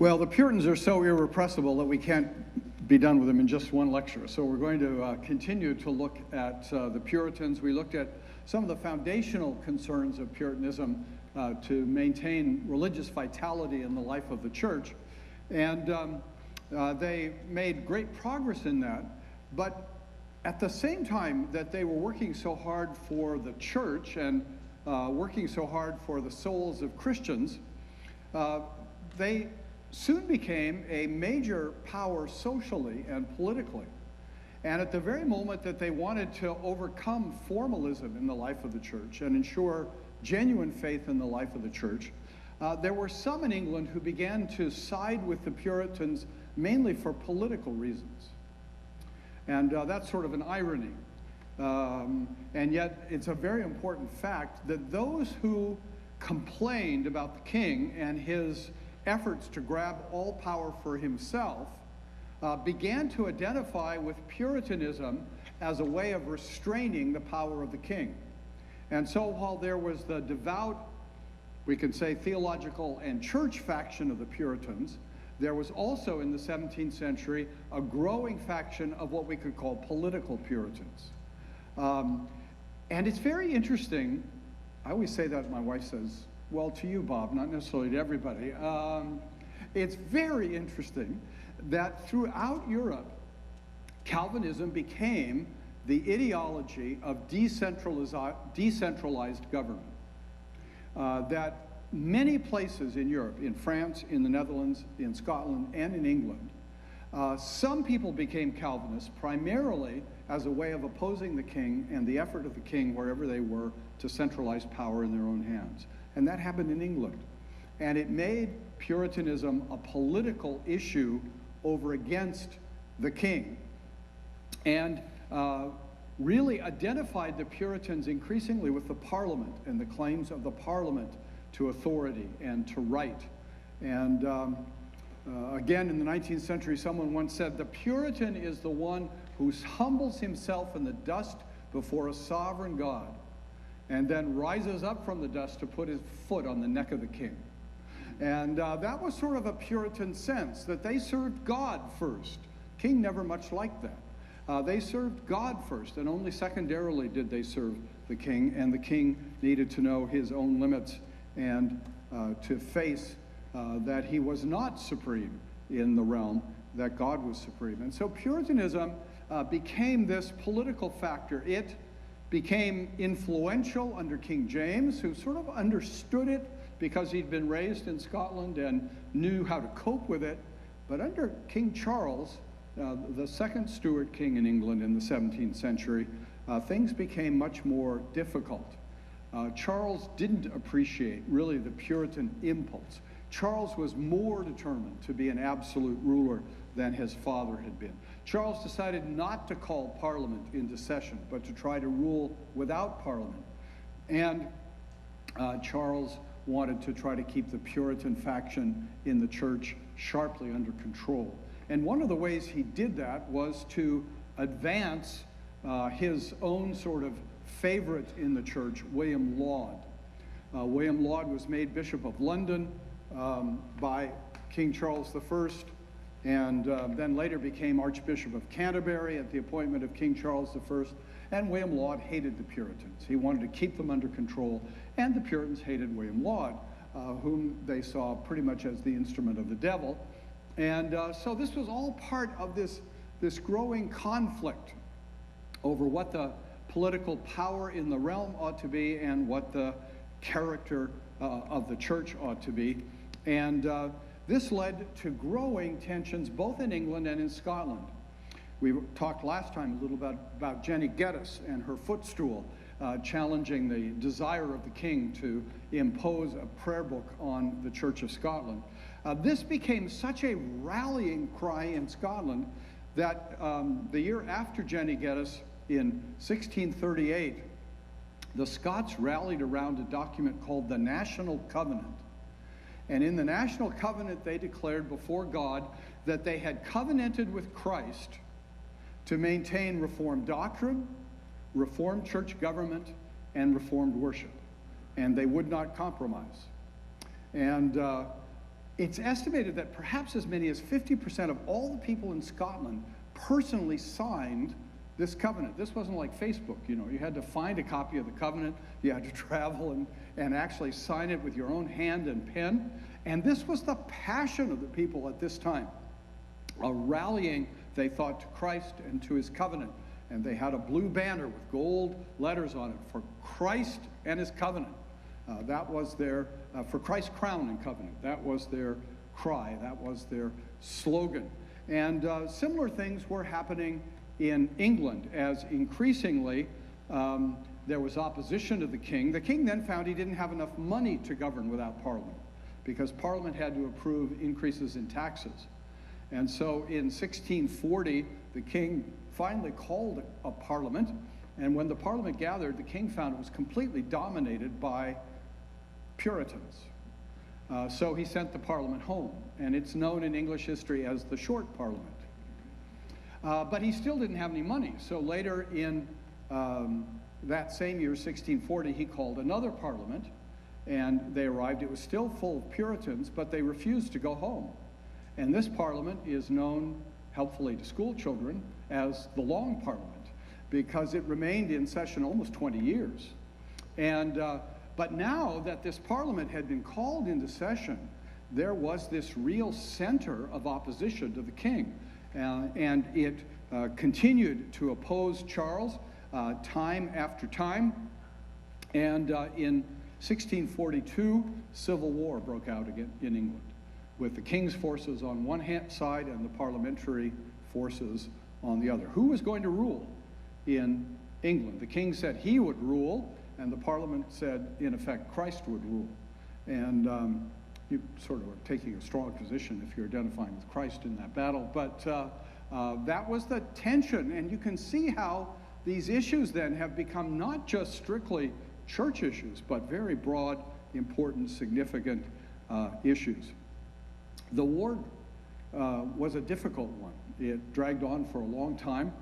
Well, the Puritans are so irrepressible that we can't be done with them in just one lecture. So we're going to continue to look at the Puritans. We looked at some of the foundational concerns of Puritanism to maintain religious vitality in the life of the church. And they made great progress in that. But at the same time that they were working so hard for the church and working so hard for the souls of Christians, they soon became a major power socially and politically. And at the very moment that they wanted to overcome formalism in the life of the church and ensure genuine faith in the life of the church, there were some in England who began to side with the Puritans mainly for political reasons. And that's sort of an irony. And yet it's a very important fact that those who complained about the king and his efforts to grab all power for himself began to identify with Puritanism as a way of restraining the power of the king. And so while there was the devout, we could say theological and church faction of the Puritans, there was also in the 17th century a growing faction of what we could call political Puritans. And it's very interesting. I always say that, my wife says, well, to you, Bob, not necessarily to everybody. It's very interesting that throughout Europe, Calvinism became the ideology of decentralized government. That many places in Europe, in France, in the Netherlands, in Scotland, and in England, some people became Calvinists primarily as a way of opposing the king and the effort of the king, wherever they were, to centralize power in their own hands. And that happened in England. And it made Puritanism a political issue over against the king. And really identified the Puritans increasingly with the Parliament and the claims of the Parliament to authority and to right. And again, in the 19th century, someone once said, the Puritan is the one who humbles himself in the dust before a sovereign God and then rises up from the dust to put his foot on the neck of the king. And that was sort of a Puritan sense, that they served God first. King never much liked that. They served God first, and only secondarily did they serve the king, and the king needed to know his own limits and to face that he was not supreme in the realm, that God was supreme. And so Puritanism became this political factor. It became influential under King James, who sort of understood it because he'd been raised in Scotland and knew how to cope with it. But under King Charles, the second Stuart king in England in the 17th century, things became much more difficult. Charles didn't appreciate really the Puritan impulse. Charles was more determined to be an absolute ruler than his father had been. Charles decided not to call Parliament into session, but to try to rule without Parliament. And Charles wanted to try to keep the Puritan faction in the church sharply under control. And one of the ways he did that was to advance his own sort of favorite in the church, William Laud. William Laud was made Bishop of London by King Charles I, and then later became Archbishop of Canterbury at the appointment of King Charles I. And William Laud hated the Puritans. He wanted to keep them under control, and the Puritans hated William Laud, whom they saw pretty much as the instrument of the devil. And so this was all part of this growing conflict over what the political power in the realm ought to be and what the character of the church ought to be. And this led to growing tensions both in England and in Scotland. We talked last time a little about Jenny Geddes and her footstool challenging the desire of the king to impose a prayer book on the Church of Scotland. This became such a rallying cry in Scotland that the year after Jenny Geddes, in 1638, the Scots rallied around a document called the National Covenant. And in the National Covenant, they declared before God that they had covenanted with Christ to maintain Reformed doctrine, Reformed church government, and Reformed worship. And they would not compromise. And It's estimated that perhaps as many as 50% of all the people in Scotland personally signed this covenant. This wasn't like Facebook, you know. You had to find a copy of the covenant. You had to travel and actually sign it with your own hand and pen. And this was the passion of the people at this time, a rallying, they thought, to Christ and to his covenant. And they had a blue banner with gold letters on it for Christ and his covenant. That was their, for Christ's crown and covenant. That was their cry. That was their slogan. And similar things were happening in England as increasingly there was opposition to the king. The king then found he didn't have enough money to govern without Parliament, because Parliament had to approve increases in taxes. And so in 1640, the king finally called a Parliament, and when the Parliament gathered, the king found it was completely dominated by Puritans. So he sent the Parliament home, and it's known in English history as the Short Parliament. But he still didn't have any money, so later in that same year, 1640, he called another Parliament, and they arrived. It was still full of Puritans, but they refused to go home. And this Parliament is known, helpfully to school children, as the Long Parliament, because it remained in session almost 20 years. And but now that this Parliament had been called into session, there was this real center of opposition to the king. And it continued to oppose Charles time after time. And in 1642, civil war broke out again in England, with the king's forces on one side and the parliamentary forces on the other. Who was going to rule in England? The king said he would rule, and the Parliament said, in effect, Christ would rule. And you sort of are taking a strong position if you're identifying with Christ in that battle. But that was the tension, and you can see how these issues then have become not just strictly church issues, but very broad, important, significant issues. The war was a difficult one. It dragged on for a long time.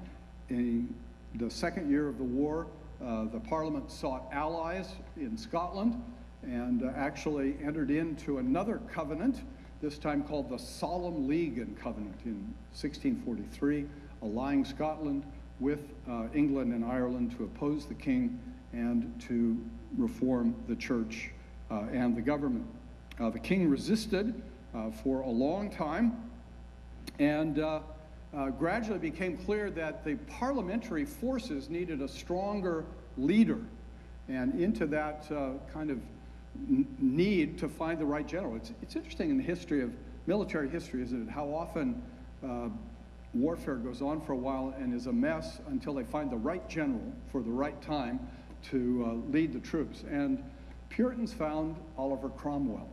In the second year of the war, the Parliament sought allies in Scotland and actually entered into another covenant, this time called the Solemn League and Covenant in 1643, allying Scotland with England and Ireland to oppose the king and to reform the church and the government. The king resisted for a long time, and gradually became clear that the parliamentary forces needed a stronger leader. And into that kind of need to find the right general. It's interesting in the history of military history, isn't it, how often warfare goes on for a while and is a mess until they find the right general for the right time to lead the troops. And Puritans found Oliver Cromwell.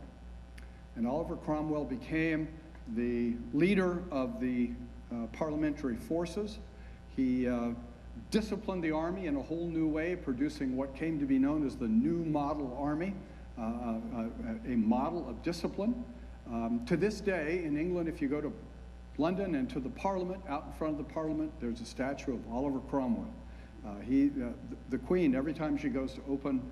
And Oliver Cromwell became the leader of the parliamentary forces. He disciplined the army in a whole new way, producing what came to be known as the New Model Army, a model of discipline. To this day, in England, if you go to London and to the Parliament, out in front of the Parliament, there's a statue of Oliver Cromwell. The Queen, every time she goes to open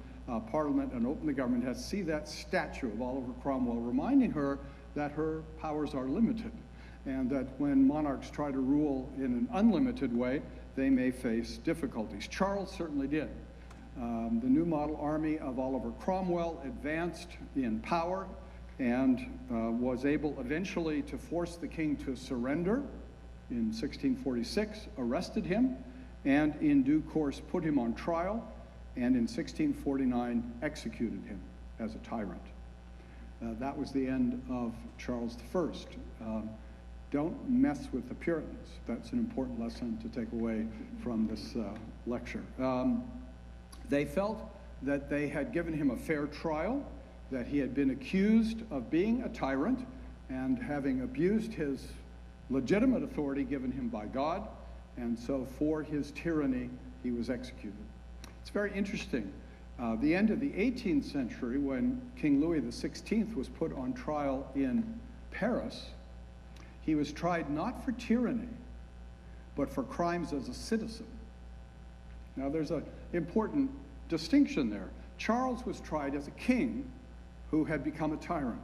Parliament and open the government, has to see that statue of Oliver Cromwell, reminding her that her powers are limited, and that when monarchs try to rule in an unlimited way, they may face difficulties. Charles certainly did. The New Model Army of Oliver Cromwell advanced in power and was able eventually to force the king to surrender in 1646, arrested him, and in due course put him on trial, and in 1649 executed him as a tyrant. That was the end of Charles I. Don't mess with the Puritans. That's an important lesson to take away from this lecture. They felt that they had given him a fair trial, that he had been accused of being a tyrant and having abused his legitimate authority given him by God, and so for his tyranny, he was executed. It's very interesting. The end of the 18th century, when King Louis XVI was put on trial in Paris, he was tried not for tyranny, but for crimes as a citizen. Now, there's an important distinction there. Charles was tried as a king who had become a tyrant.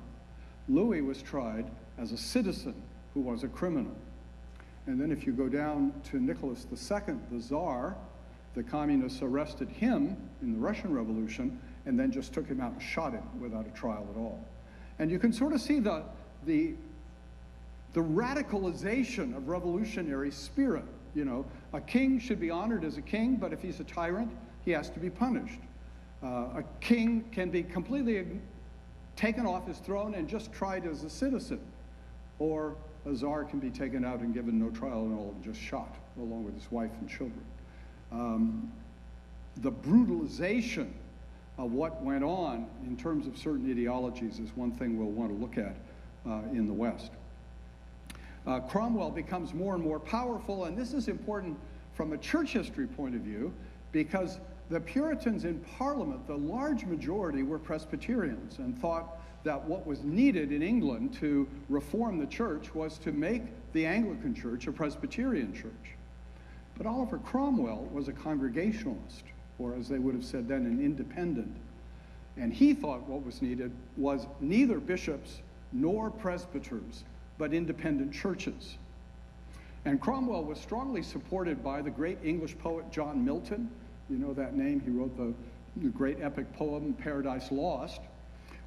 Louis was tried as a citizen who was a criminal. And then if you go down to Nicholas II, the Tsar, the communists arrested him in the Russian Revolution and then just took him out and shot him without a trial at all. And you can sort of see the radicalization of revolutionary spirit. You know, a king should be honored as a king, but if he's a tyrant, he has to be punished. A king can be completely taken off his throne and just tried as a citizen, or a czar can be taken out and given no trial at all and just shot, along with his wife and children. The brutalization of what went on in terms of certain ideologies is one thing we'll want to look at in the West. Cromwell becomes more and more powerful, and this is important from a church history point of view, because the Puritans in Parliament, the large majority were Presbyterians and thought that what was needed in England to reform the church was to make the Anglican Church a Presbyterian church. But Oliver Cromwell was a Congregationalist, or as they would have said then, an independent. And he thought what was needed was neither bishops nor presbyters, but independent churches. And Cromwell was strongly supported by the great English poet John Milton. You know that name. He wrote the great epic poem Paradise Lost.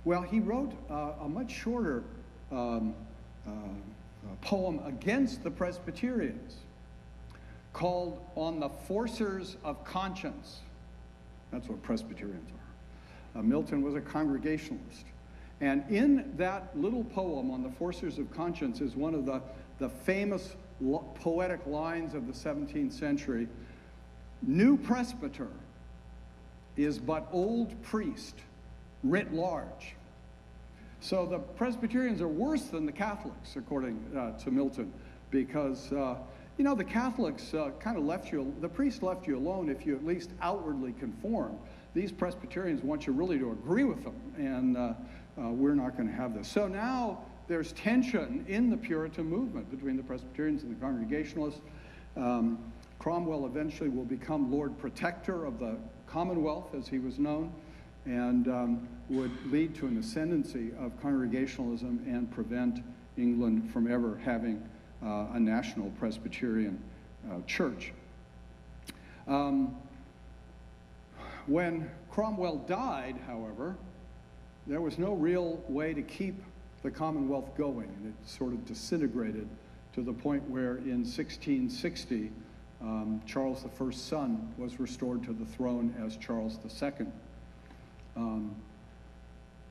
Well, he wrote a much shorter poem against the Presbyterians called On the Forcers of Conscience. That's what Presbyterians are. Milton was a Congregationalist. And in that little poem on the Forcers of Conscience is one of the famous poetic lines of the 17th century. New presbyter is but old priest writ large. So the Presbyterians are worse than the Catholics, according to Milton, because you know, the Catholics kind of left you, the priest left you alone if you at least outwardly conformed. These Presbyterians want you really to agree with them, and we're not going to have this. So now there's tension in the Puritan movement between the Presbyterians and the Congregationalists. Cromwell eventually will become Lord Protector of the Commonwealth, as he was known, and would lead to an ascendancy of Congregationalism and prevent England from ever having a national Presbyterian church. When Cromwell died, however, there was no real way to keep the Commonwealth going, and it sort of disintegrated to the point where in 1660, Charles I's son was restored to the throne as Charles II.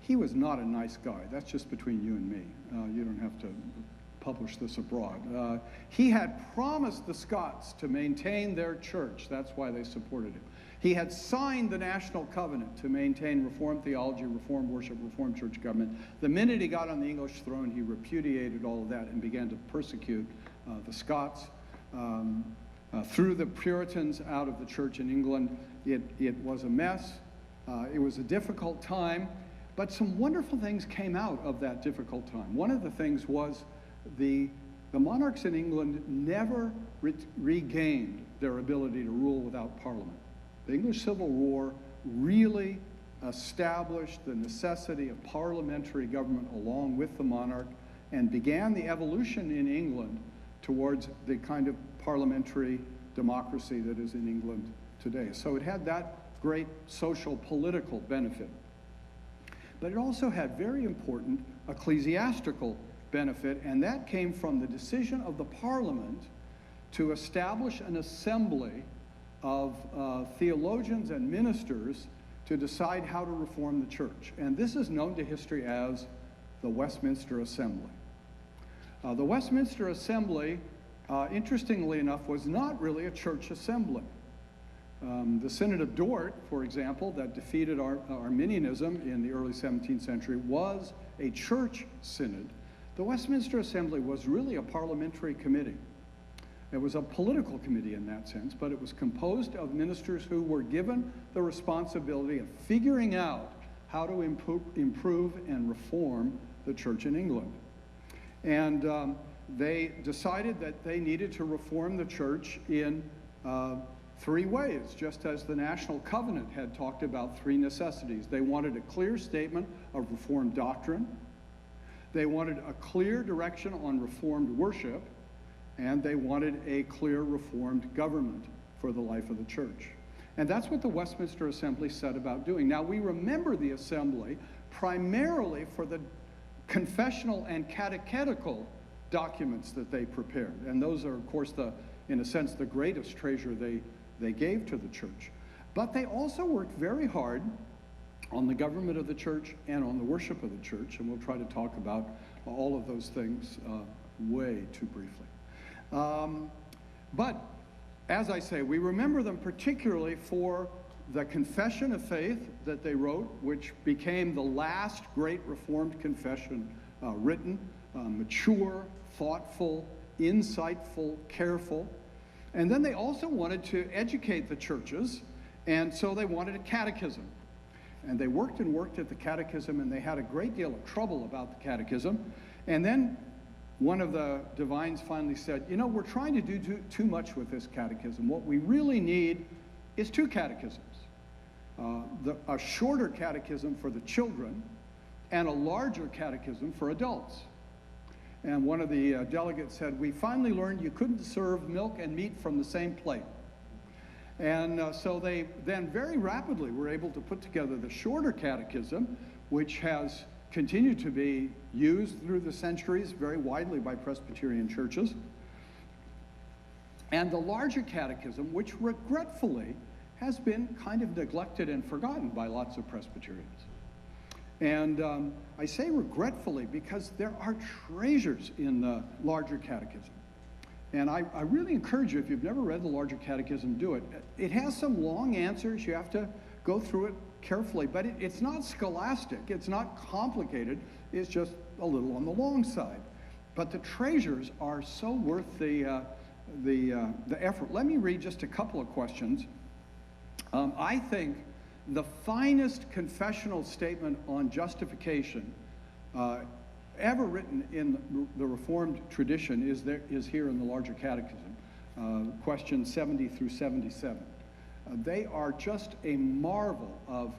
He was not a nice guy. That's just between you and me. You don't have to publish this abroad. He had promised the Scots to maintain their church. That's why they supported him. He had signed the National Covenant to maintain Reformed theology, Reformed worship, Reformed church government. The minute he got on the English throne, he repudiated all of that and began to persecute the Scots. Threw the Puritans out of the church in England. It was a mess. It was a difficult time, but some wonderful things came out of that difficult time. One of the things was the monarchs in England never regained their ability to rule without Parliament. The English Civil War really established the necessity of parliamentary government along with the monarch and began the evolution in England towards the kind of parliamentary democracy that is in England today. So it had that great social political benefit. But it also had very important ecclesiastical benefit, and that came from the decision of the Parliament to establish an assembly of theologians and ministers to decide how to reform the church. And this is known to history as the Westminster Assembly. The Westminster Assembly, interestingly enough, was not really a church assembly. The Synod of Dort, for example, that defeated Arminianism in the early 17th century, was a church synod. The Westminster Assembly was really a parliamentary committee. It was a political committee in that sense, but it was composed of ministers who were given the responsibility of figuring out how to improve and reform the church in England. And they decided that they needed to reform the church in three ways, just as the National Covenant had talked about three necessities. They wanted a clear statement of Reformed doctrine. They wanted a clear direction on Reformed worship, and they wanted a clear Reformed government for the life of the church. And that's what the Westminster Assembly set about doing. Now, we remember the Assembly primarily for the confessional and catechetical documents that they prepared. And those are, of course, in a sense, the greatest treasure they gave to the church. But they also worked very hard on the government of the church and on the worship of the church. And we'll try to talk about all of those things way too briefly. But as I say, we remember them particularly for the Confession of Faith that they wrote, which became the last great Reformed confession written, mature, thoughtful, insightful, careful. And then they also wanted to educate the churches, and so they wanted a catechism. And they worked and worked at the catechism, and they had a great deal of trouble about the catechism. And then one of the divines finally said, you know, we're trying to do too much with this catechism. What we really need is two catechisms. A shorter catechism for the children and a larger catechism for adults. And one of the delegates said, we finally learned you couldn't serve milk and meat from the same plate. And so they then very rapidly were able to put together the shorter catechism, which has continued to be used through the centuries very widely by Presbyterian churches. And the larger catechism, which regretfully has been kind of neglected and forgotten by lots of Presbyterians. And I say regretfully because there are treasures in the larger catechism. And I really encourage you, if you've never read the larger catechism, do it. It has some long answers. You have to go through it carefully, but it's not scholastic. It's not complicated. It's just a little on the long side. But the treasures are so worth the effort. Let me read just a couple of questions. I think the finest confessional statement on justification ever written in the Reformed tradition is here in the larger catechism, questions 70 through 77. They are just a marvel of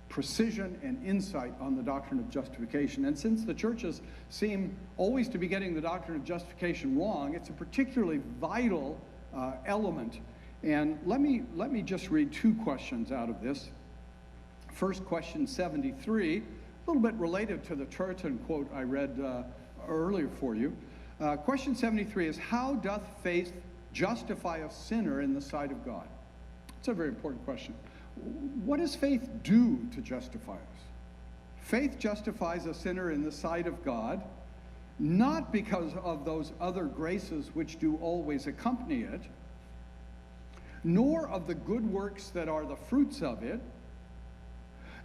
precision and insight on the doctrine of justification. And since the churches seem always to be getting the doctrine of justification wrong, it's a particularly vital element. And let me just read two questions out of this. First, question 73, a little bit related to the Turretin quote I read earlier for you. Question 73 is, how doth faith justify a sinner in the sight of God? It's a very important question. What does faith do to justify us? Faith justifies a sinner in the sight of God, not because of those other graces which do always accompany it, nor of the good works that are the fruits of it,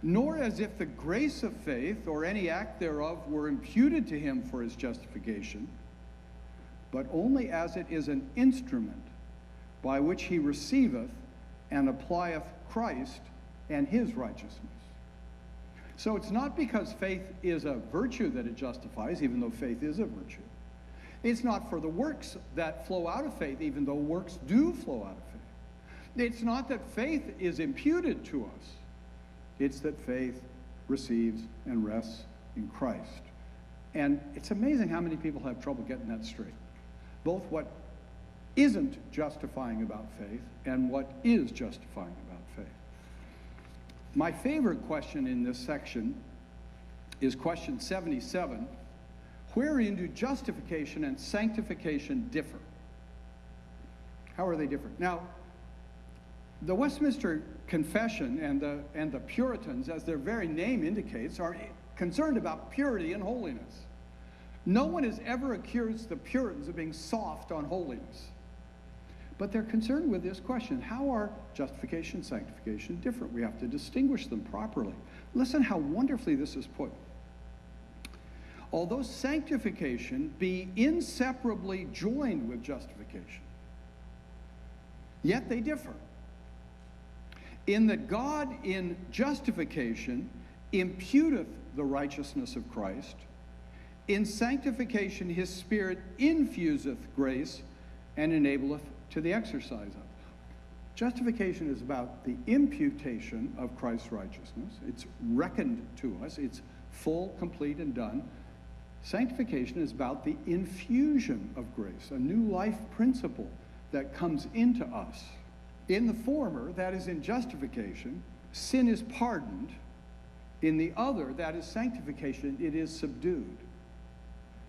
nor as if the grace of faith or any act thereof were imputed to him for his justification, but only as it is an instrument by which he receiveth and applieth Christ and his righteousness. So it's not because faith is a virtue that it justifies, even though faith is a virtue. It's not for the works that flow out of faith, even though works do flow out of faith. It's not that faith is imputed to us. It's that faith receives and rests in Christ. And it's amazing how many people have trouble getting that straight. Both what isn't justifying about faith and what is justifying about faith. My favorite question in this section is question 77. Wherein do justification and sanctification differ? How are they different? Now, the Westminster Confession and the Puritans, as their very name indicates, are concerned about purity and holiness. No one has ever accused the Puritans of being soft on holiness. But they're concerned with this question: how are justification and sanctification different? We have to distinguish them properly. Listen how wonderfully this is put. Although sanctification be inseparably joined with justification, yet they differ. In that God in justification imputeth the righteousness of Christ, in sanctification his Spirit infuseth grace and enableth to the exercise of. Justification is about the imputation of Christ's righteousness. It's reckoned to us. It's full, complete, and done. Sanctification is about the infusion of grace, a new life principle that comes into us. In the former, that is in justification, sin is pardoned. In the other, that is sanctification, it is subdued.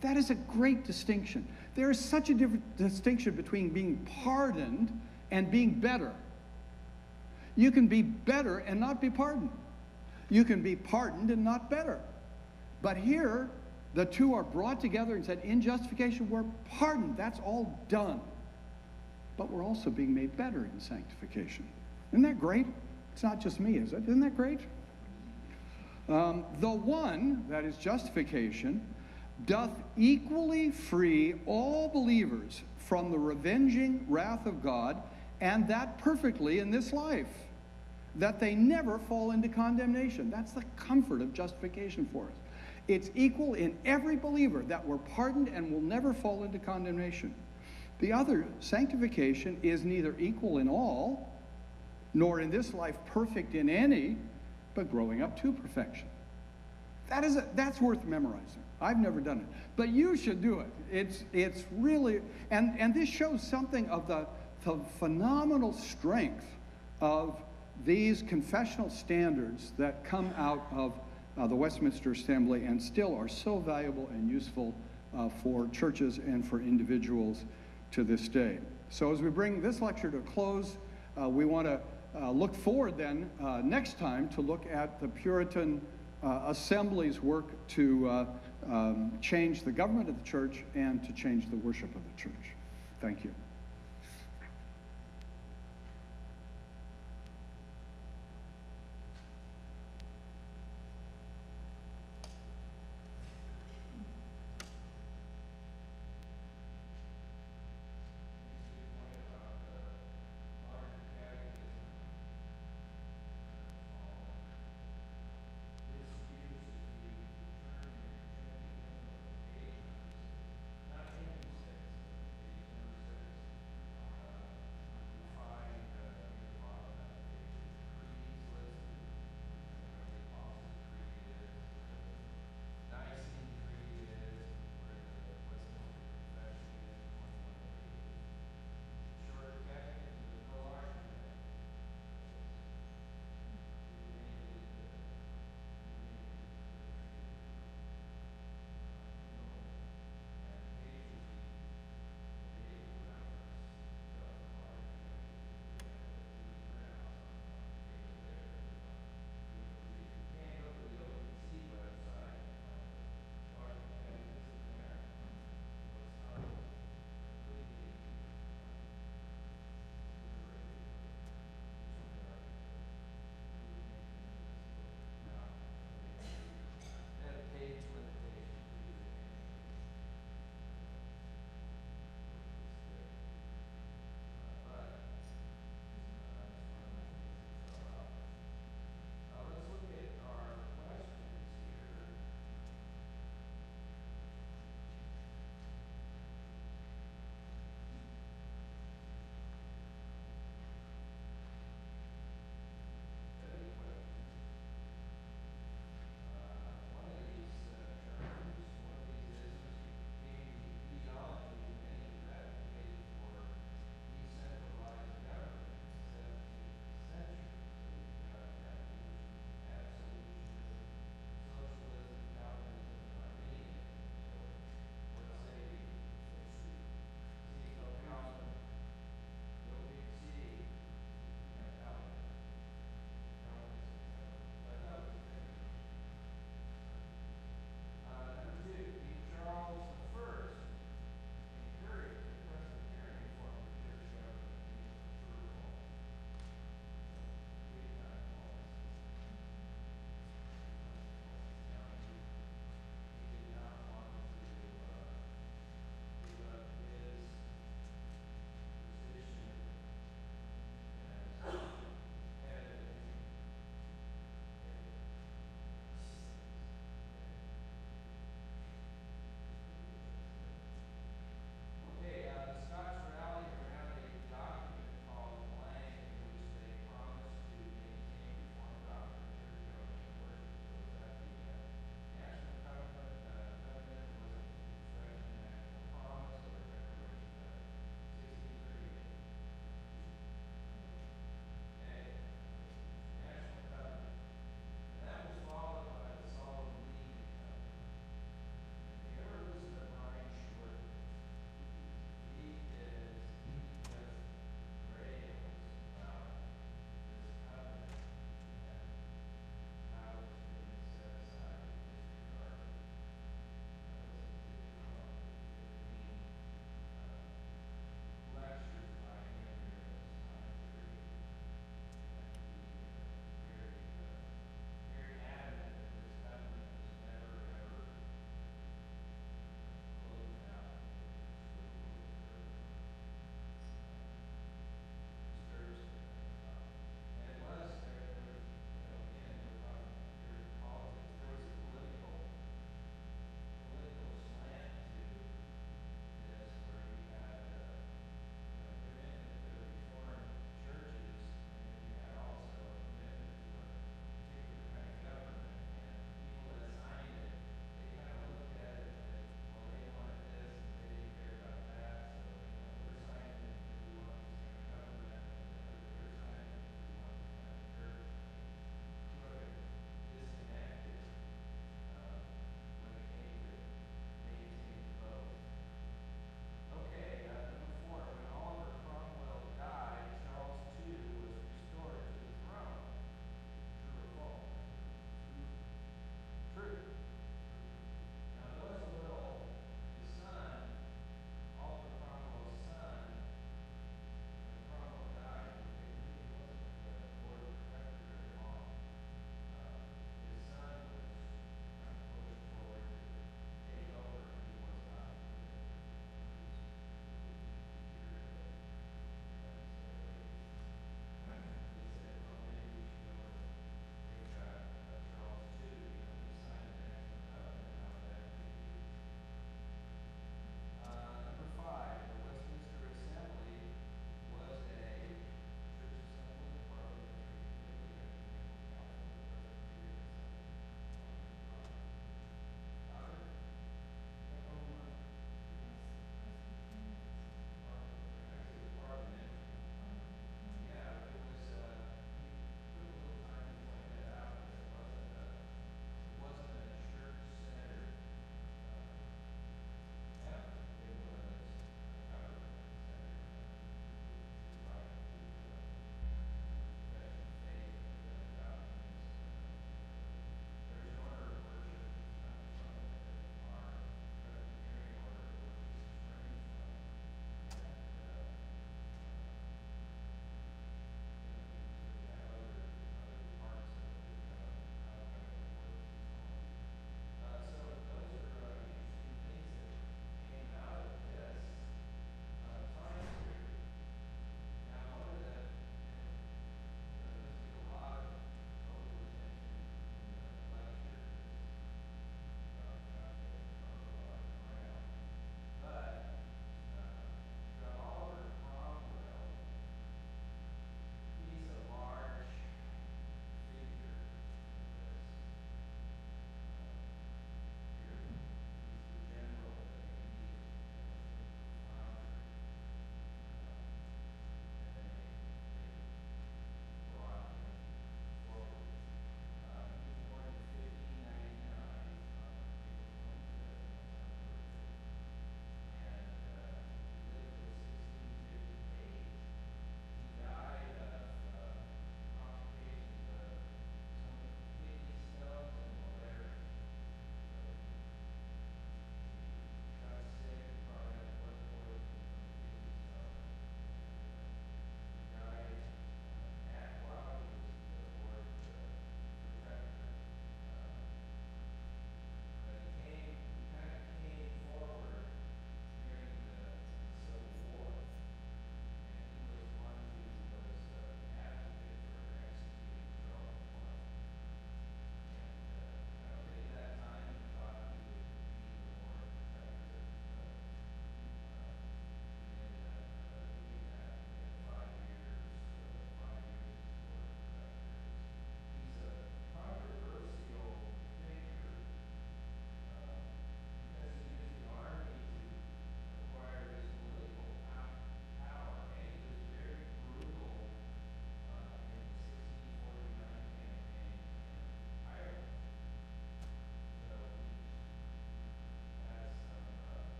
That is a great distinction. There is such a different distinction between being pardoned and being better. You can be better and not be pardoned. You can be pardoned and not better. But here, the two are brought together and said, in justification, we're pardoned. That's all done. But we're also being made better in sanctification. Isn't that great? It's not just me, is it? Isn't that great? The one, that is justification, doth equally free all believers from the revenging wrath of God, and that perfectly in this life, that they never fall into condemnation. That's the comfort of justification for us. It's equal in every believer that we're pardoned and will never fall into condemnation. The other, sanctification, is neither equal in all, nor in this life perfect in any, but growing up to perfection. That's worth memorizing. I've never done it, but you should do it. It's really, and this shows something of the phenomenal strength of these confessional standards that come out of the Westminster Assembly and still are so valuable and useful for churches and for individuals to this day. So as we bring this lecture to a close, we want to look forward then next time to look at the Puritan Assembly's work to change the government of the church and to change the worship of the church. Thank you.